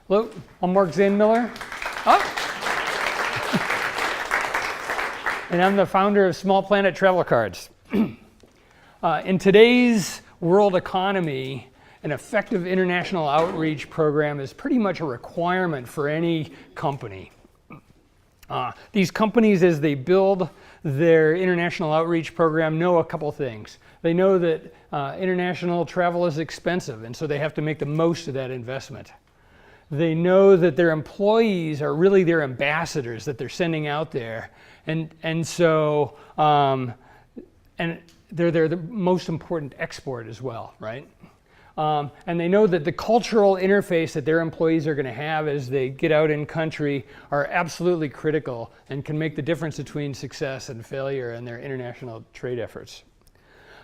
Hello, I'm Mark Zandmiller. And I'm the founder of Small Planet Travel Cards. In today's world economy, an effective international outreach program is pretty much a requirement for any company. These companies, as they build their international outreach program, know a couple things. They know that international travel is expensive, and so they have to make the most of that investment. They know that their employees are really their ambassadors that they're sending out there, and so they're the most important export as well, right? And they know that the cultural interface that their employees are going to have as they get out in country are absolutely critical and can make the difference between success and failure in their international trade efforts.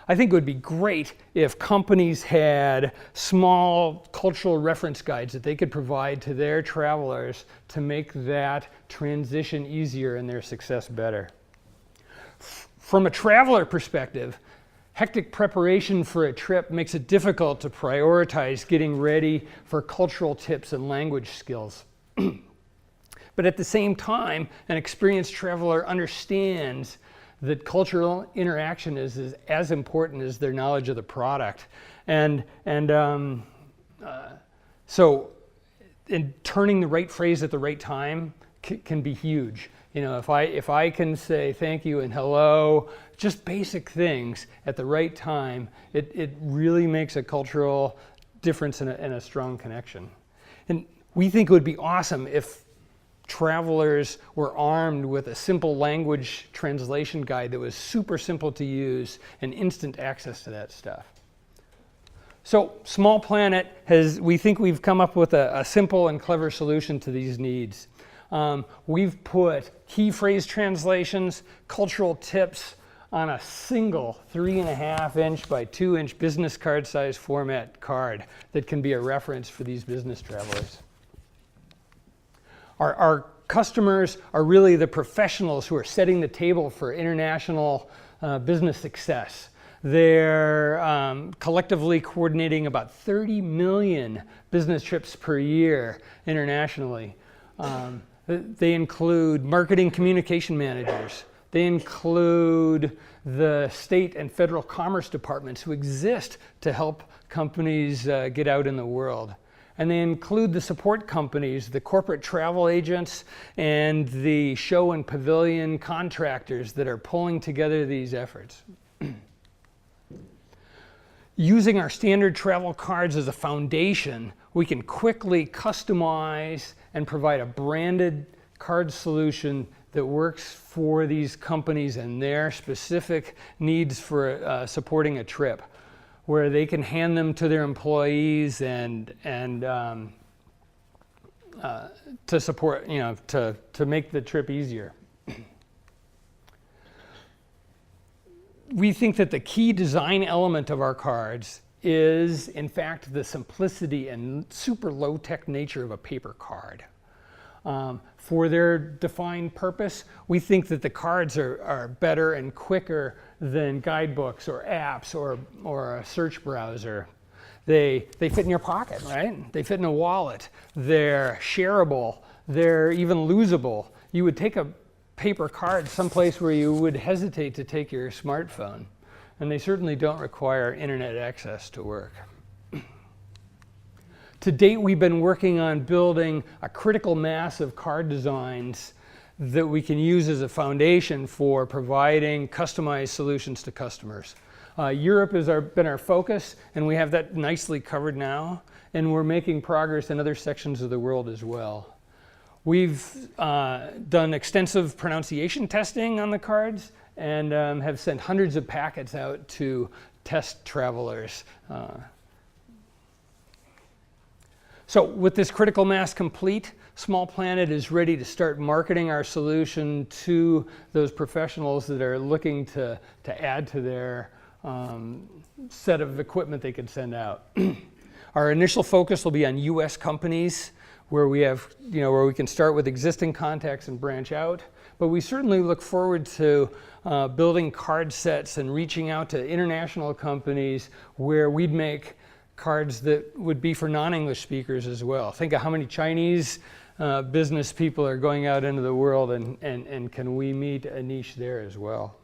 I think it would be great if companies had small cultural reference guides that they could provide to their travelers to make that transition easier and their success better. From a traveler perspective, hectic preparation for a trip makes it difficult to prioritize getting ready for cultural tips and language skills. But at the same time, an experienced traveler understands that cultural interaction is as important as their knowledge of the product. So in turning the right phrase at the right time can be huge. You know, if I can say thank you and hello, just basic things at the right time, it really makes a cultural difference and a strong connection. And we think it would be awesome if travelers were armed with a simple language translation guide that was super simple to use and instant access to that stuff. So Small Planet we think we've come up with a simple and clever solution to these needs. We've put key phrase translations, cultural tips on a single 3.5-inch by 2-inch business card size format card that can be a reference for these business travelers. Our customers are really the professionals who are setting the table for international business success. They're collectively coordinating about 30 million business trips per year internationally. They include marketing communication managers. They include the state and federal commerce departments who exist to help companies get out in the world. And they include the support companies, the corporate travel agents, and the show and pavilion contractors that are pulling together these efforts. Using our standard travel cards as a foundation, we can quickly customize and provide a branded card solution that works for these companies and their specific needs for supporting a trip, where they can hand them to their employees and to support, to make the trip easier. We think that the key design element of our cards is, in fact, the simplicity and super low-tech nature of a paper card. For their defined purpose, we think that the cards are better and quicker than guidebooks or apps or a search browser. They fit in your pocket, right? They fit in a wallet. They're shareable. They're even losable. You would take a paper card someplace where you would hesitate to take your smartphone. And they certainly don't require internet access to work. To date, we've been working on building a critical mass of card designs that we can use as a foundation for providing customized solutions to customers. Europe has been our focus, and we have that nicely covered now, and we're making progress in other sections of the world as well. We've done extensive pronunciation testing on the cards and have sent hundreds of packets out to test travelers. So with this critical mass complete, Small Planet is ready to start marketing our solution to those professionals that are looking to add to their set of equipment they could send out. Our initial focus will be on US companies where we have, where we can start with existing contacts and branch out. But we certainly look forward to building card sets and reaching out to international companies where we'd make cards that would be for non-English speakers as well. Think of how many Chinese business people are going out into the world, and can we meet a niche there as well?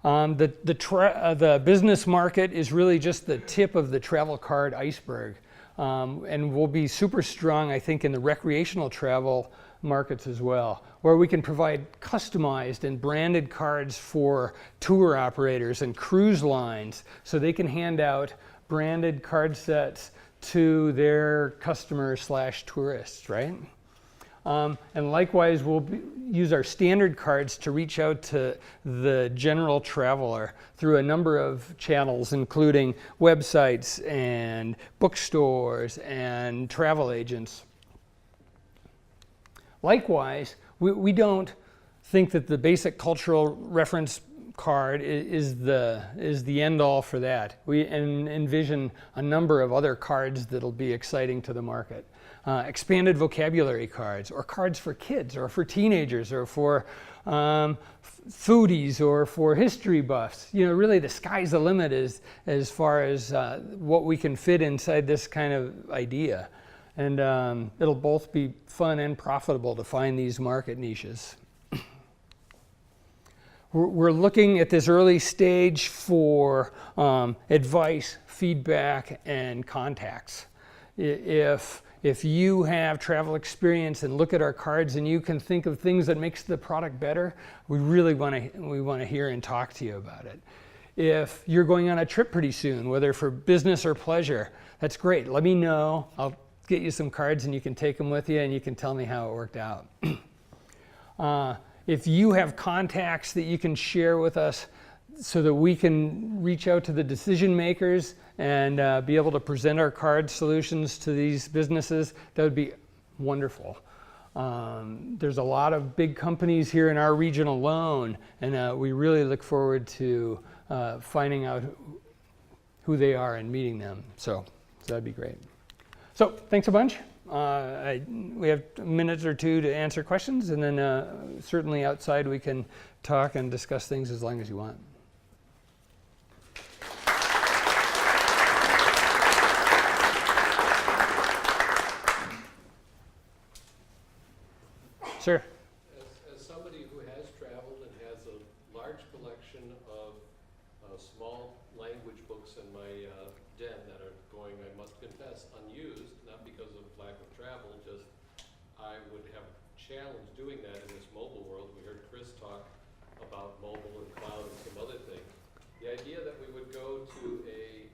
The business market is really just the tip of the travel card iceberg, and we'll be super strong, I think, in the recreational travel markets as well, where we can provide customized and branded cards for tour operators and cruise lines, so they can hand out branded card sets to their customers / tourists, right? And likewise, we'll use our standard cards to reach out to the general traveler through a number of channels, including websites and bookstores and travel agents. Likewise, we don't think that the basic cultural reference card is the end all for that. We envision a number of other cards that'll be exciting to the market. Expanded vocabulary cards, or cards for kids, or for teenagers, or for foodies, or for history buffs. You know, really the sky's the limit as far as what we can fit inside this kind of idea. And it'll both be fun and profitable to find these market niches. We're looking at this early stage for advice, feedback, and contacts. If you have travel experience and look at our cards and you can think of things that makes the product better, we really want to hear and talk to you about it. If you're going on a trip pretty soon, whether for business or pleasure, that's great. Let me know. I'll get you some cards and you can take them with you and you can tell me how it worked out. If you have contacts that you can share with us so that we can reach out to the decision makers and be able to present our card solutions to these businesses, that would be wonderful. There's a lot of big companies here in our region alone, and we really look forward to finding out who they are and meeting them. So that'd be great. So thanks a bunch. We have a minute or two to answer questions, and then certainly outside we can talk and discuss things as long as you want. Sure. As somebody who has traveled and has a large collection of small language books in my den that are going, I must confess, unused, not because of lack of travel, just I would have a challenge doing that in this mobile world. We heard Chris talk about mobile and cloud and some other things. The idea that we would go to a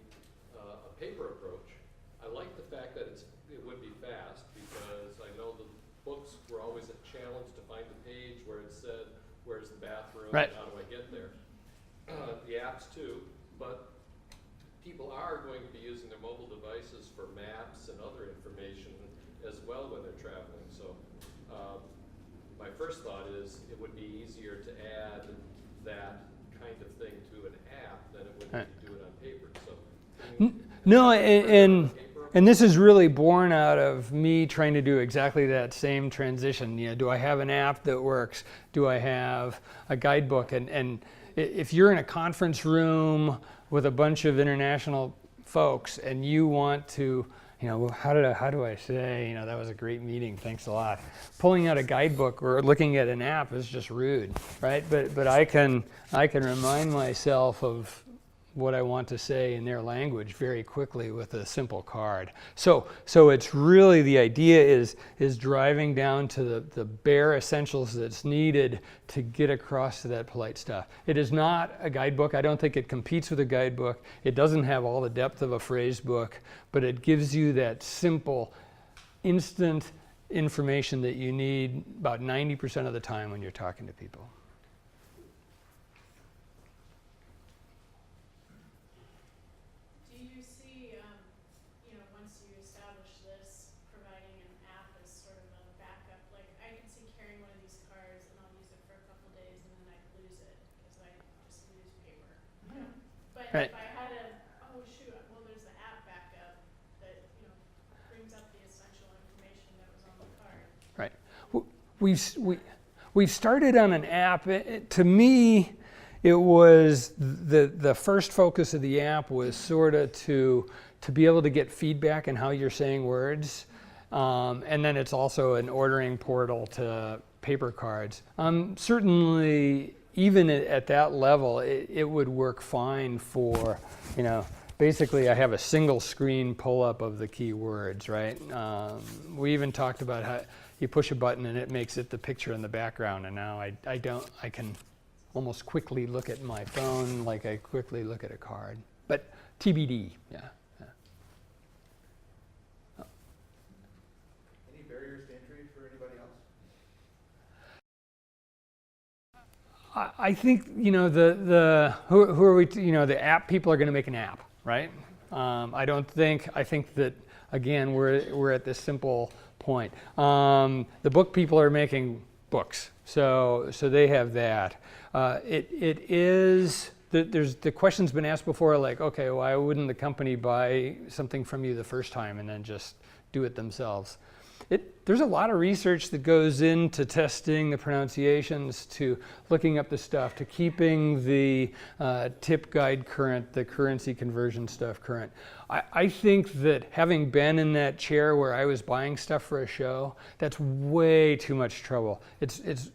paper approach, I like the fact that it would be fast, because I know the books were always a challenge to find the page where it said, where's the bathroom, right, and how do I get there? The apps too, but people are going to be using their mobile devices for maps and other information as well when they're traveling. So my first thought is it would be easier to add that kind of thing to an app than it would be to do it on paper. So no, and this is really born out of me trying to do exactly that same transition. You know, do I have an app that works? Do I have a guidebook? And if you're in a conference room with a bunch of international folks and you want to, you know, how do I say, you know, that was a great meeting, thanks a lot. Pulling out a guidebook or looking at an app is just rude, right? But I can remind myself of what I want to say in their language very quickly with a simple card. So it's really, the idea is driving down to the bare essentials that's needed to get across to that polite stuff. It is not a guidebook. I don't think it competes with a guidebook. It doesn't have all the depth of a phrase book, but it gives you that simple, instant information that you need about 90% of the time when you're talking to people. But right. if I had well, there's the app backup that, you know, brings up the essential information that was on the card. Right. We've started on an app. To me, it was the first focus of the app was sort of to be able to get feedback on how you're saying words. And then it's also an ordering portal to paper cards. Certainly, even at that level, it would work fine for, basically I have a single screen pull-up of the keywords, right? We even talked about how you push a button and it makes it the picture in the background, and now I can almost quickly look at my phone like I quickly look at a card. But TBD, yeah. Any barriers to entry for anybody else? I think who are we? The app people are going to make an app, right? I think that again we're at this simple point. The book people are making books, so they have that. It is the question's been asked before, like, okay, why wouldn't the company buy something from you the first time and then just do it themselves? There's a lot of research that goes into testing the pronunciations, to looking up the stuff, to keeping the tip guide current, the currency conversion stuff current. I think that having been in that chair where I was buying stuff for a show, that's way too much trouble. It's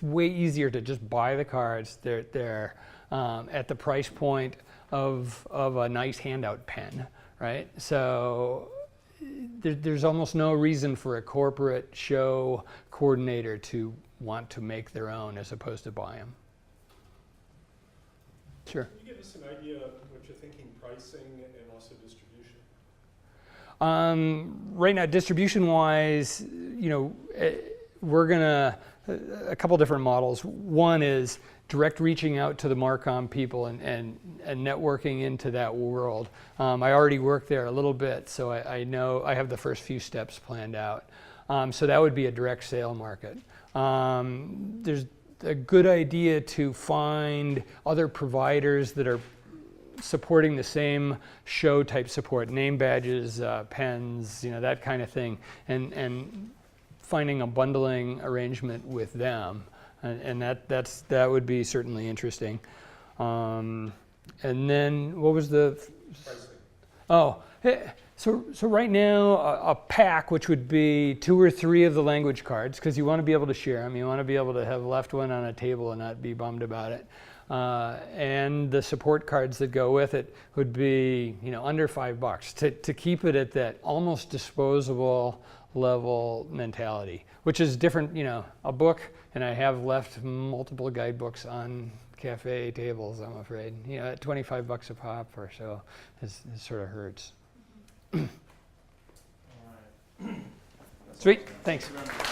way easier to just buy the cards. They're at the price point of a nice handout pen, right? So there's almost no reason for a corporate show coordinator to want to make their own as opposed to buy them. Sure. Can you give us an idea of what you're thinking pricing and also distribution? Right now, distribution-wise, we're gonna a couple different models. One is direct reaching out to the Marcom people and networking into that world. I already work there a little bit, so I know I have the first few steps planned out. So that would be a direct sale market. There's a good idea to find other providers that are supporting the same show type support, name badges, pens, that kind of thing, and finding a bundling arrangement with them. And that would be certainly interesting. And then what was the Pricing. Oh, so right now a pack, which would be 2 or 3 of the language cards, because you want to be able to share them. You want to be able to have left one on a table and not be bummed about it. And the support cards that go with it would be under $5 to keep it at that almost disposable level mentality, which is different. A book, and I have left multiple guidebooks on cafe tables, I'm afraid. At $25 a pop or so, it sort of hurts. All right. Sweet, thanks. Thank you very much.